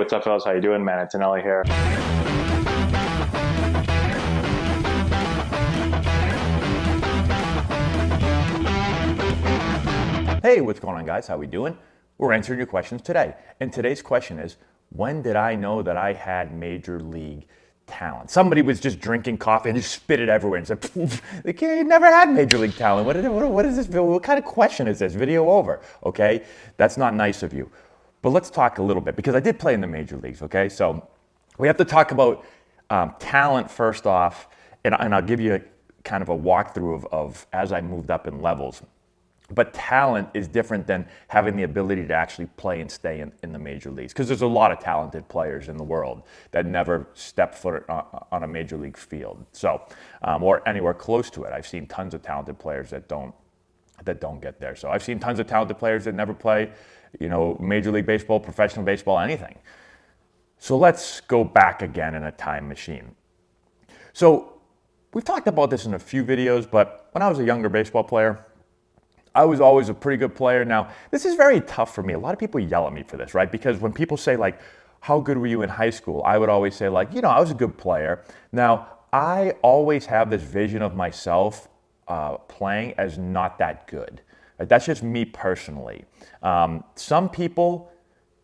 What's up, fellas? How you doing, man? Antonelli here. Hey, what's going on, guys? How we doing? We're answering your questions today. And today's question is, when did I know that I had major league talent? Somebody was just drinking coffee and just spit it everywhere and said, "The kid never had major league talent. What is this? What kind of question is this? Video over." Okay, that's not nice of you. But let's talk a little bit because I did play in the major leagues. Okay, so we have to talk about talent first off, and I'll give you kind of a walkthrough of as I moved up in levels. But talent is different than having the ability to actually play and stay in the major leagues. Because there's a lot of talented players in the world that never step foot on a major league field. So, or anywhere close to it. I've seen tons of talented players that don't get there. So I've seen tons of talented players that never play, Major League Baseball, professional baseball, anything. So let's go back again in a time machine. So we've talked about this in a few videos, but when I was a younger baseball player, I was always a pretty good player. Now, this is very tough for me. A lot of people yell at me for this, right? Because when people say, like, how good were you in high school? I would always say, like, I was a good player. Now, I always have this vision of myself playing as not that good. Right? That's just me personally. Some people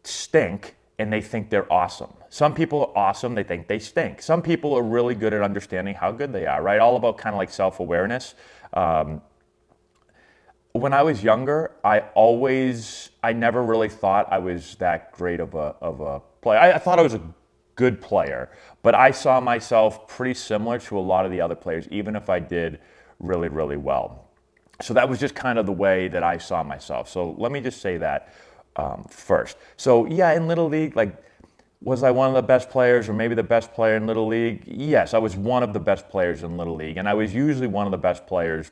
stink and they think they're awesome. Some people are awesome, they think they stink. Some people are really good at understanding how good they are, right? All about kind of like self-awareness. When I was younger, I never really thought I was that great of a player. I thought I was a good player, but I saw myself pretty similar to a lot of the other players, even if I did really, really well. So that was just kind of the way that I saw myself. So let me just say that first. So yeah, in Little League, like, was I one of the best players or maybe the best player in Little League? Yes, I was one of the best players in Little League, and I was usually one of the best players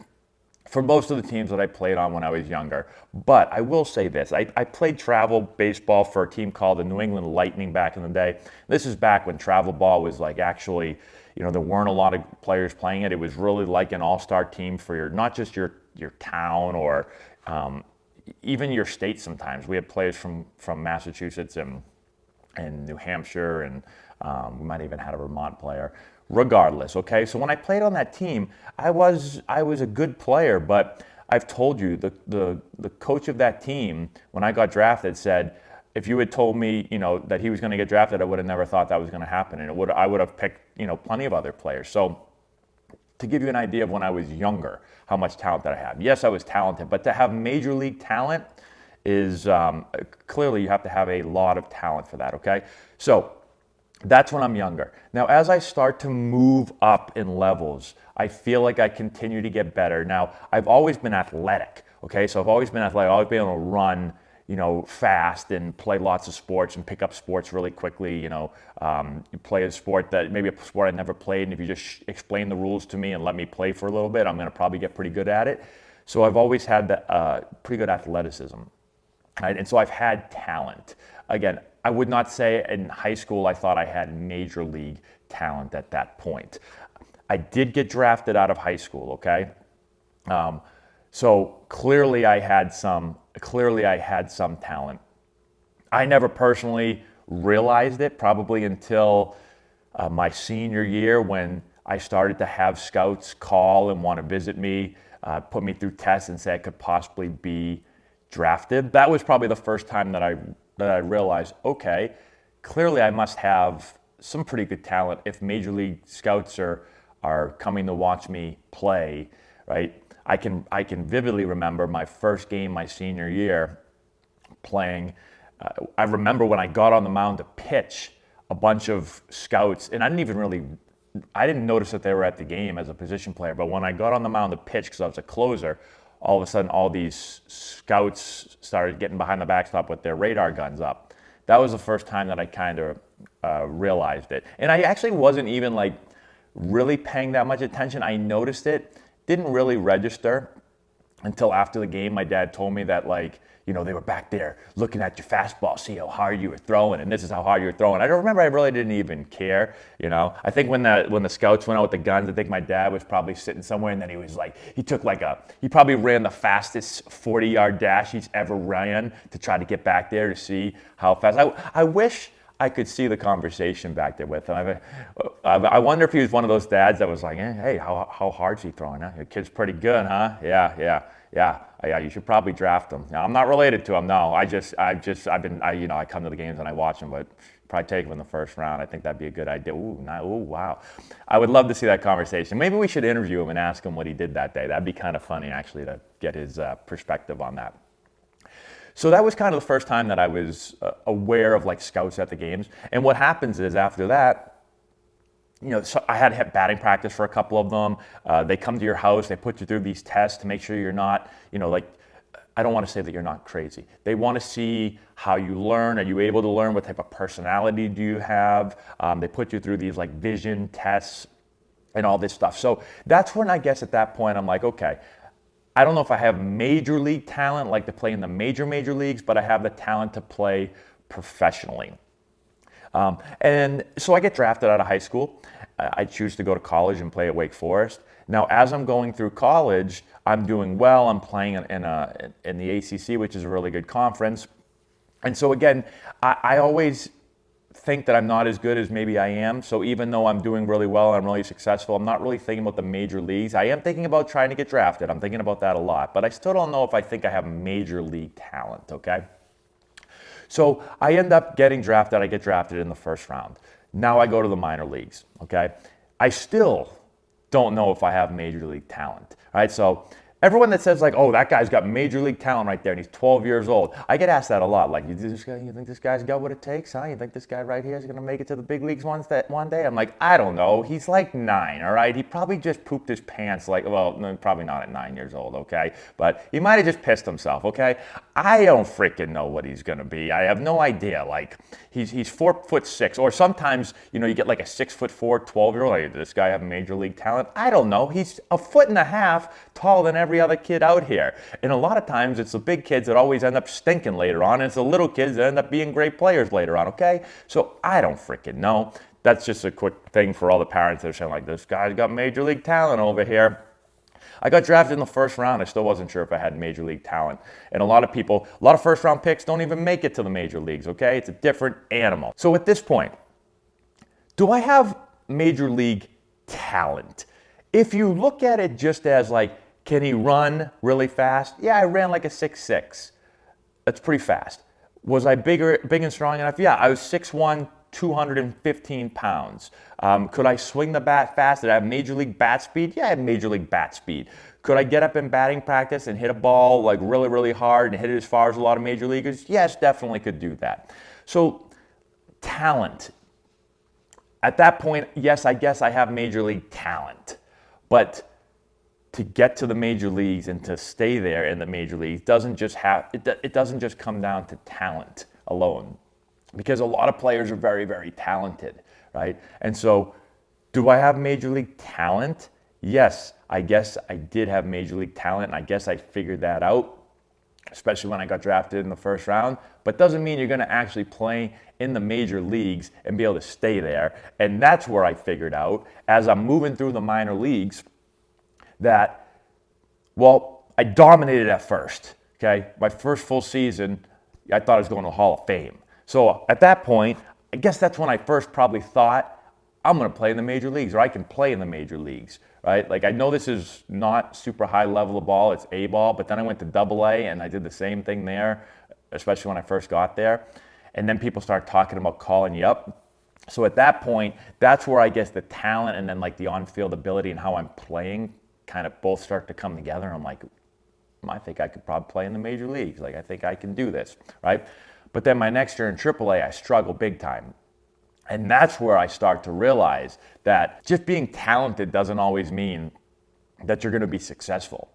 for most of the teams that I played on when I was younger. But I will say this, I played travel baseball for a team called the New England Lightning back in the day. This is back when travel ball was like actually, there weren't a lot of players playing it. It was really like an all-star team for not just your town or even your state sometimes. We had players from Massachusetts and New Hampshire, and we might even had a Vermont player. Regardless, okay? So when I played on that team, I was a good player, but I've told you, the coach of that team, when I got drafted, said, if you had told me, that he was going to get drafted, I would have never thought that was going to happen, and I would have picked, plenty of other players. So to give you an idea of when I was younger, how much talent that I have. Yes, I was talented, but to have major league talent is clearly you have to have a lot of talent for that, okay? So that's when I'm younger. Now, as I start to move up in levels, I feel like I continue to get better. Now, I've always been athletic, okay? So I've always been athletic. I've always been able to run, fast and play lots of sports and pick up sports really quickly. You play a sport maybe a sport I never played, and if you just explain the rules to me and let me play for a little bit, I'm going to probably get pretty good at it. So I've always had pretty good athleticism, right? And so I've had talent. Again, I would not say in high school I thought I had major league talent at that point. I did get drafted out of high school, okay? So clearly I had some talent. I never personally realized it probably until my senior year when I started to have scouts call and want to visit me, put me through tests and say I could possibly be drafted. That was probably the first time that I realized, okay, clearly I must have some pretty good talent if major league scouts are coming to watch me play, right? I can vividly remember my first game my senior year playing. I remember when I got on the mound to pitch, a bunch of scouts, and I didn't notice that they were at the game as a position player, but when I got on the mound to pitch because I was a closer, all of a sudden all these scouts started getting behind the backstop with their radar guns up. That was the first time that I kind of realized it. And I actually wasn't even like really paying that much attention. I noticed it, didn't really register until after the game. My dad told me that, like, they were back there looking at your fastball, see how hard you were throwing, and this is how hard you were throwing. I don't remember, I really didn't even care, I think when the scouts went out with the guns, I think my dad was probably sitting somewhere, and then he was like, he probably ran the fastest 40-yard dash he's ever ran to try to get back there to see how fast. I wish I could see the conversation back there with him. I wonder if he was one of those dads that was like, hey, how hard's he throwing? Huh? Your kid's pretty good, huh? Yeah. You should probably draft him. Now, I'm not related to him. No, I come to the games and I watch him, but probably take him in the first round. I think that'd be a good idea. Ooh, wow. I would love to see that conversation. Maybe we should interview him and ask him what he did that day. That'd be kind of funny, actually, to get his perspective on that. So that was kind of the first time that I was aware of like scouts at the games. And what happens is after that, so I had batting practice for a couple of them. They come to your house, they put you through these tests to make sure you're not, I don't want to say that you're not crazy. They want to see how you learn. Are you able to learn? What type of personality do you have? They put you through these like vision tests and all this stuff. So that's when I guess at that point I'm like, okay, I don't know if I have major league talent, like to play in the major leagues, but I have the talent to play professionally. And so I get drafted out of high school. I choose to go to college and play at Wake Forest. Now, as I'm going through college, I'm doing well. I'm playing in the ACC, which is a really good conference. And so again, I always think that I'm not as good as maybe I am. So even though I'm doing really well, I'm really successful, I'm not really thinking about the major leagues. I am thinking about trying to get drafted. I'm thinking about that a lot, but I still don't know if I think I have major league talent, okay? So I end up getting drafted. I get drafted in the first round. Now I go to the minor leagues, okay? I still don't know if I have major league talent, right? So everyone that says like, oh, that guy's got major league talent right there and he's 12 years old. I get asked that a lot. Like, you think this guy's got what it takes, huh? You think this guy right here is going to make it to the big leagues one day? I'm like, I don't know. He's like 9, all right? He probably just pooped his pants no, probably not at 9 years old, okay? But he might have just pissed himself, okay? I don't freaking know what he's going to be. I have no idea. Like, he's 4'6", or sometimes, you get like a 6'4", 12-year-old. Like, does this guy have major league talent? I don't know. He's 1.5 feet taller than every other kid out here. And a lot of times it's the big kids that always end up stinking later on, and it's the little kids that end up being great players later on, okay? So I don't freaking know. That's just a quick thing for all the parents that are saying like, this guy's got major league talent over here. I got drafted in the first round. I still wasn't sure if I had major league talent. And a lot of first round picks don't even make it to the major leagues, okay? It's a different animal. So at this point, do I have major league talent? If you look at it just as like, can he run really fast? Yeah, I ran like a 6'6". That's pretty fast. Was I big and strong enough? Yeah, I was 6'1", 215 pounds. Could I swing the bat fast? Did I have major league bat speed? Yeah, I had major league bat speed. Could I get up in batting practice and hit a ball like really, really hard and hit it as far as a lot of major leaguers? Yes, definitely could do that. So talent. At that point, yes, I guess I have major league talent. But to get to the major leagues and to stay there in the major leagues doesn't just come down to talent alone, because a lot of players are very, very talented, right? And so do I have major league talent? Yes, I guess I did have major league talent, and I guess I figured that out, especially when I got drafted in the first round. But doesn't mean you're going to actually play in the major leagues and be able to stay there. And that's where I figured out, as I'm moving through the minor leagues, that, well, I dominated at first, okay? My first full season, I thought I was going to the Hall of Fame. So at that point, I guess that's when I first probably thought, I'm going to play in the major leagues, or I can play in the major leagues, right? Like, I know this is not super high level of ball, it's A ball, but then I went to AA and I did the same thing there, especially when I first got there. And then people start talking about calling you up. So at that point, that's where I guess the talent and then like the on-field ability and how I'm playing kind of both start to come together. I'm like, I think I could probably play in the major leagues. Like, I think I can do this, right? But then my next year in AAA, I struggled big time. And that's where I start to realize that just being talented doesn't always mean that you're going to be successful.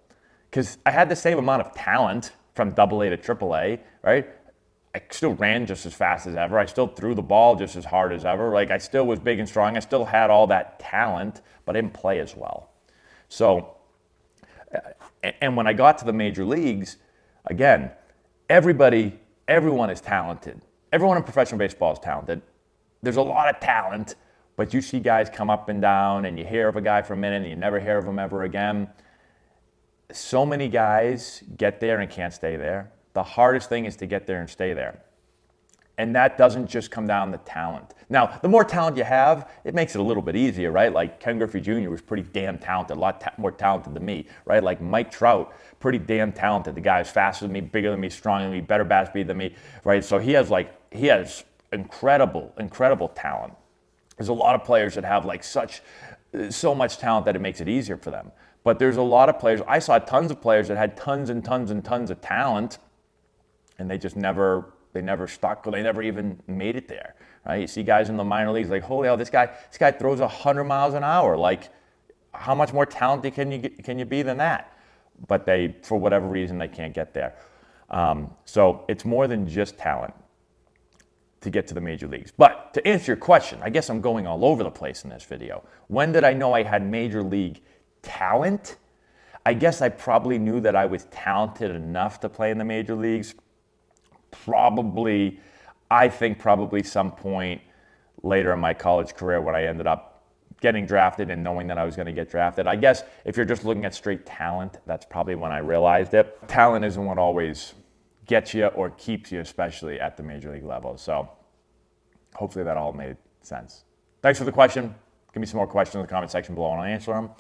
Because I had the same amount of talent from AA to AAA, right? I still ran just as fast as ever. I still threw the ball just as hard as ever. Like, I still was big and strong. I still had all that talent, but I didn't play as well. So, and when I got to the major leagues, again, everyone is talented. Everyone in professional baseball is talented. There's a lot of talent, but you see guys come up and down, and you hear of a guy for a minute, and you never hear of him ever again. So many guys get there and can't stay there. The hardest thing is to get there and stay there. And that doesn't just come down to talent. Now, the more talent you have, it makes it a little bit easier, right? Like Ken Griffey Jr. was pretty damn talented, a lot more talented than me, right? Like Mike Trout, pretty damn talented. The guy is faster than me, bigger than me, stronger than me, better bat speed than me, right? So he has incredible talent. There's a lot of players that have like so much talent that it makes it easier for them. But there's a lot of players, I saw tons of players that had tons and tons and tons of talent, and they just never stuck, or they never even made it there, right? You see guys in the minor leagues like, holy hell, this guy throws 100 miles an hour. Like, how much more talented can you be than that? But for whatever reason, they can't get there. So it's more than just talent to get to the major leagues. But to answer your question, I guess I'm going all over the place in this video. When did I know I had major league talent? I guess I probably knew that I was talented enough to play in the major leagues. I think probably some point later in my college career when I ended up getting drafted and knowing that I was going to get drafted. I guess if you're just looking at straight talent, that's probably when I realized it. Talent isn't what always gets you or keeps you, especially at the major league level. So hopefully that all made sense. Thanks for the question. Give me some more questions in the comment section below and I'll answer them.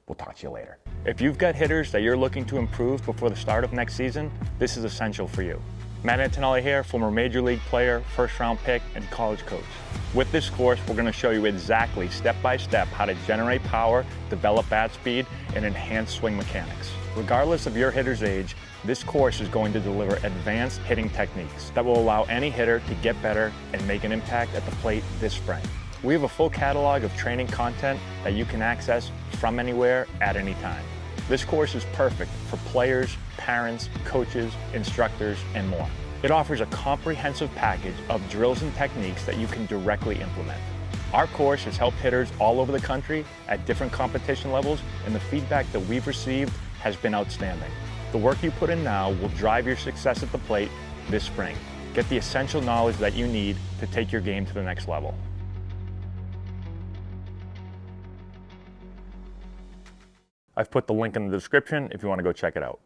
We'll talk to you later. If you've got hitters that you're looking to improve before the start of next season, this is essential for you. Matt Antonelli here, former major league player, first-round pick, and college coach. With this course, we're going to show you exactly, step-by-step, how to generate power, develop bat speed, and enhance swing mechanics. Regardless of your hitter's age, this course is going to deliver advanced hitting techniques that will allow any hitter to get better and make an impact at the plate this spring. We have a full catalog of training content that you can access from anywhere at any time. This course is perfect for players, parents, coaches, instructors, and more. It offers a comprehensive package of drills and techniques that you can directly implement. Our course has helped hitters all over the country at different competition levels, and the feedback that we've received has been outstanding. The work you put in now will drive your success at the plate this spring. Get the essential knowledge that you need to take your game to the next level. I've put the link in the description if you want to go check it out.